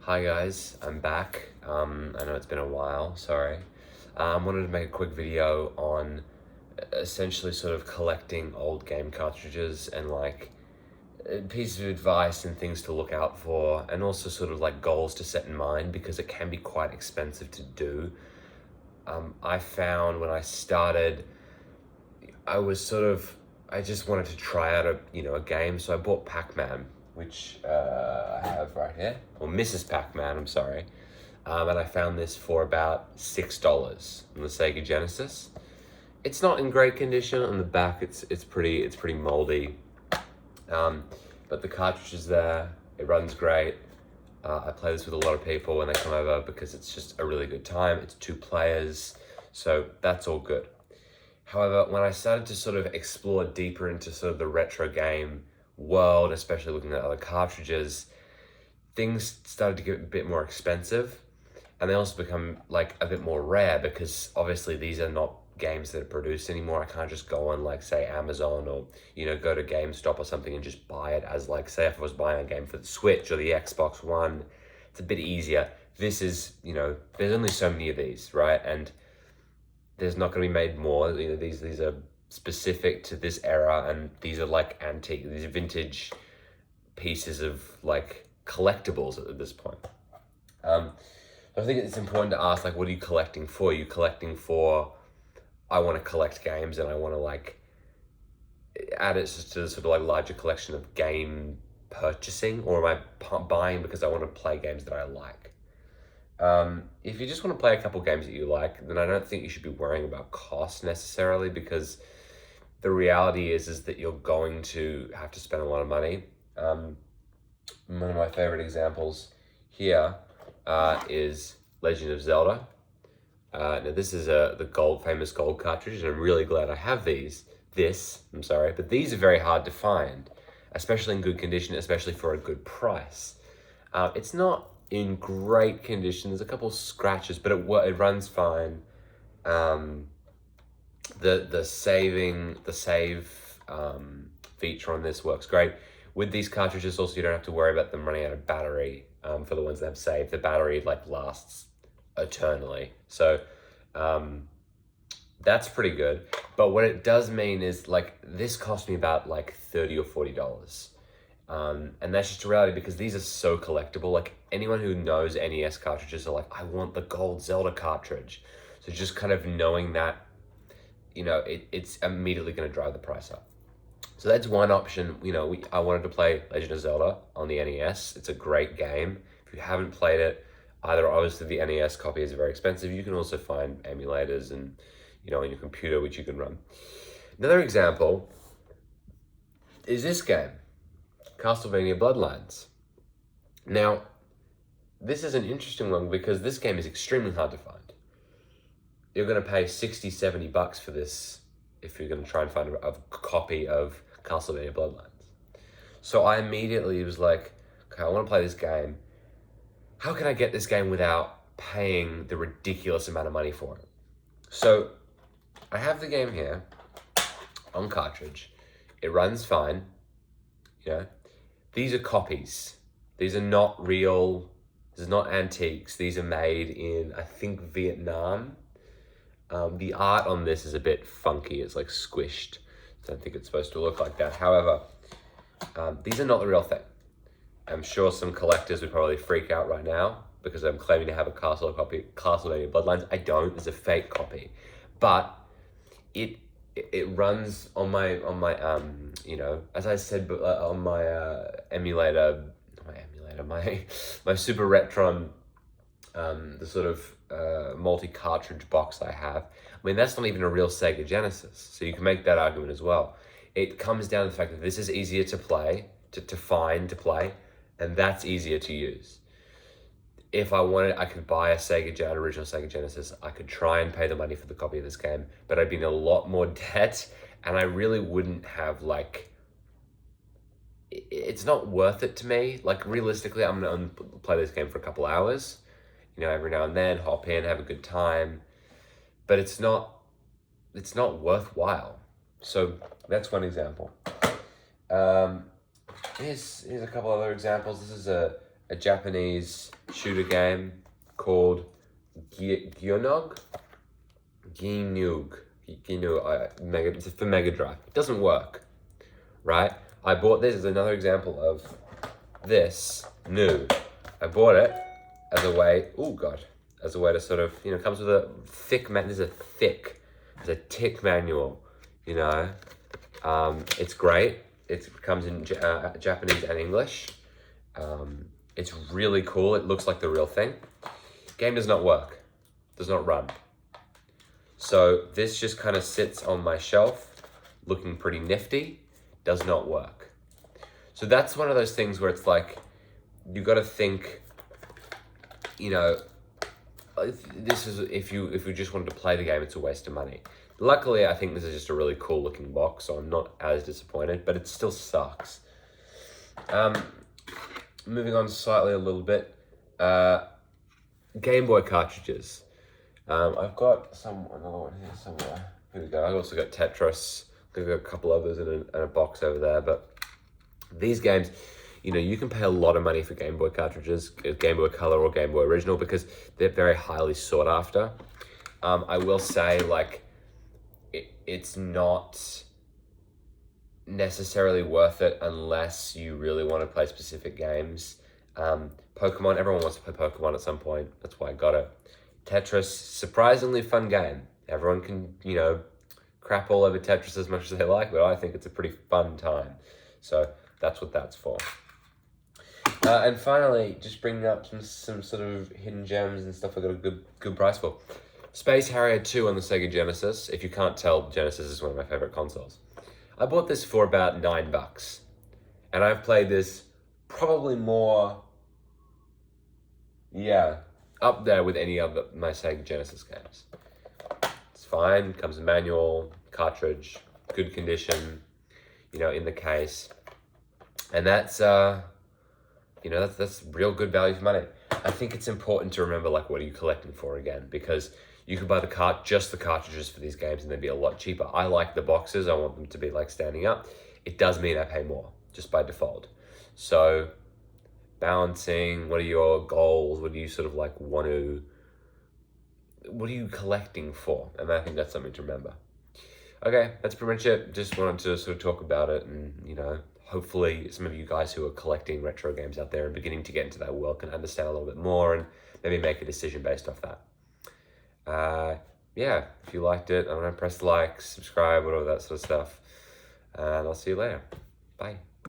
Hi guys, I'm back. I know it's been a while, sorry. Wanted to make a quick video on essentially sort of collecting old game cartridges and like pieces of advice and things to look out for, and also sort of like goals to set in mind because it can be quite expensive to do. I found when I started, I just wanted to try out a game, so I bought PacMan, which I have right here, or Mrs. Pac-Man, I'm sorry. And I found this for about $6 on the Sega Genesis. It's not in great condition. On the back, it's pretty moldy. But the cartridge is there. It runs great. I play this with a lot of people when they come over because it's just a really good time. It's 2 players, so that's all good. However, when I started to sort of explore deeper into sort of the retro game world, especially looking at other cartridges, things started to get a bit more expensive, and they also become like a bit more rare because obviously these are not games that are produced anymore. I can't just go on like say Amazon or go to GameStop or something and just buy it as like, say if I was buying a game for the Switch or the Xbox One. It's a bit easier. This is, there's only so many of these, right? And there's not going to be made more. These are specific to this era, and these are like antique, these are vintage pieces of like collectibles at this point. I think it's important to ask, like, what are you collecting for? Are you collecting for, I want to collect games and I want to like add it to the sort of like larger collection of game purchasing, or am I buying because I want to play games that I like? If you just want to play a couple games that you like, then I don't think you should be worrying about cost necessarily, because the reality is that you're going to have to spend a lot of money. One of my favorite examples here is Legend of Zelda. Now this is the famous gold cartridge, and I'm really glad I have these. But these are very hard to find, especially in good condition, especially for a good price. It's not in great condition. There's a couple scratches, but it runs fine. The save feature on this works great. With these cartridges also, you don't have to worry about them running out of battery. For the ones that have saved, the battery like lasts eternally. So that's pretty good. But what it does mean is like this cost me about like $30 or $40. And that's just a reality because these are so collectible. Like anyone who knows NES cartridges are like, I want the gold Zelda cartridge. So just kind of knowing that, it's immediately going to drive the price up. So that's one option. I wanted to play Legend of Zelda on the NES. It's a great game. If you haven't played it, either obviously the NES copy is very expensive. You can also find emulators and, on your computer, which you can run. Another example is this game, Castlevania Bloodlines. Now, this is an interesting one because this game is extremely hard to find. You're going to pay $60-$70 for this if you're going to try and find a copy of Castlevania Bloodlines. So I immediately was like, okay, I want to play this game. How can I get this game without paying the ridiculous amount of money for it? So I have the game here on cartridge. It runs fine. These are copies. These are not real. These are not antiques. These are made in, I think, Vietnam. The art on this is a bit funky. It's like squished. I don't think it's supposed to look like that. However, these are not the real thing. I'm sure some collectors would probably freak out right now because I'm claiming to have a Castlevania Bloodlines. I don't. It's a fake copy, but it runs on my as I said, on my my Super Retron, the sort of multi-cartridge box I have. I mean, that's not even a real Sega Genesis, so you can make that argument as well. It comes down to the fact that this is easier to play, to play, and that's easier to use. If I wanted, I could buy an original Sega Genesis. I could try and pay the money for the copy of this game, but I'd be in a lot more debt, and I really wouldn't have it's not worth it to me. Like realistically, I'm gonna play this game for a couple hours, every now and then, hop in, have a good time, but it's not worthwhile. So that's one example. Here's a couple other examples. This is a a Japanese shooter game called Gyonog. Gyonog. It's for Mega Drive. It doesn't work, right? I bought this as another example of this new. I bought it as a way, as a way to sort of, it comes with a thick, it's a thick manual, It's great. It comes in Japanese and English. It's really cool. It looks like the real thing. Game does not work, does not run. So this just kind of sits on my shelf, looking pretty nifty, does not work. So that's one of those things where it's like, you got to think, this is, if you just wanted to play the game, it's a waste of money. Luckily, I think this is just a really cool looking box, so I'm not as disappointed, but it still sucks. Moving on slightly a little bit, Game Boy cartridges. I've got another one here somewhere. Here we go. I've also got Tetris. I've got a couple others in a box over there, but these games, you can pay a lot of money for Game Boy cartridges, Game Boy Color or Game Boy Original, because they're very highly sought after. I will say, it's not necessarily worth it unless you really want to play specific games. Pokemon, everyone wants to play Pokemon at some point. That's why I got it. Tetris, surprisingly fun game. Everyone can, crap all over Tetris as much as they like, but I think it's a pretty fun time. So that's what that's for. And finally, just bringing up some sort of hidden gems and stuff I got a good price for. Space Harrier 2 on the Sega Genesis. If you can't tell, Genesis is one of my favorite consoles. I bought this for about $9. And I've played this probably more, up there with any other my Sega Genesis games. It's fine, comes in manual, cartridge, good condition, in the case. And that's that's real good value for money. I think it's important to remember, what are you collecting for again? Because you could buy just the cartridges for these games and they'd be a lot cheaper. I like the boxes. I want them to be standing up. It does mean I pay more just by default. So balancing, what are your goals? What do you sort of what are you collecting for? And I think that's something to remember. Okay, that's pretty much it. Just wanted to sort of talk about it, and hopefully some of you guys who are collecting retro games out there and beginning to get into that world can understand a little bit more and maybe make a decision based off that. If you liked it, I don't know, press like, subscribe, whatever that sort of stuff. And I'll see you later. Bye.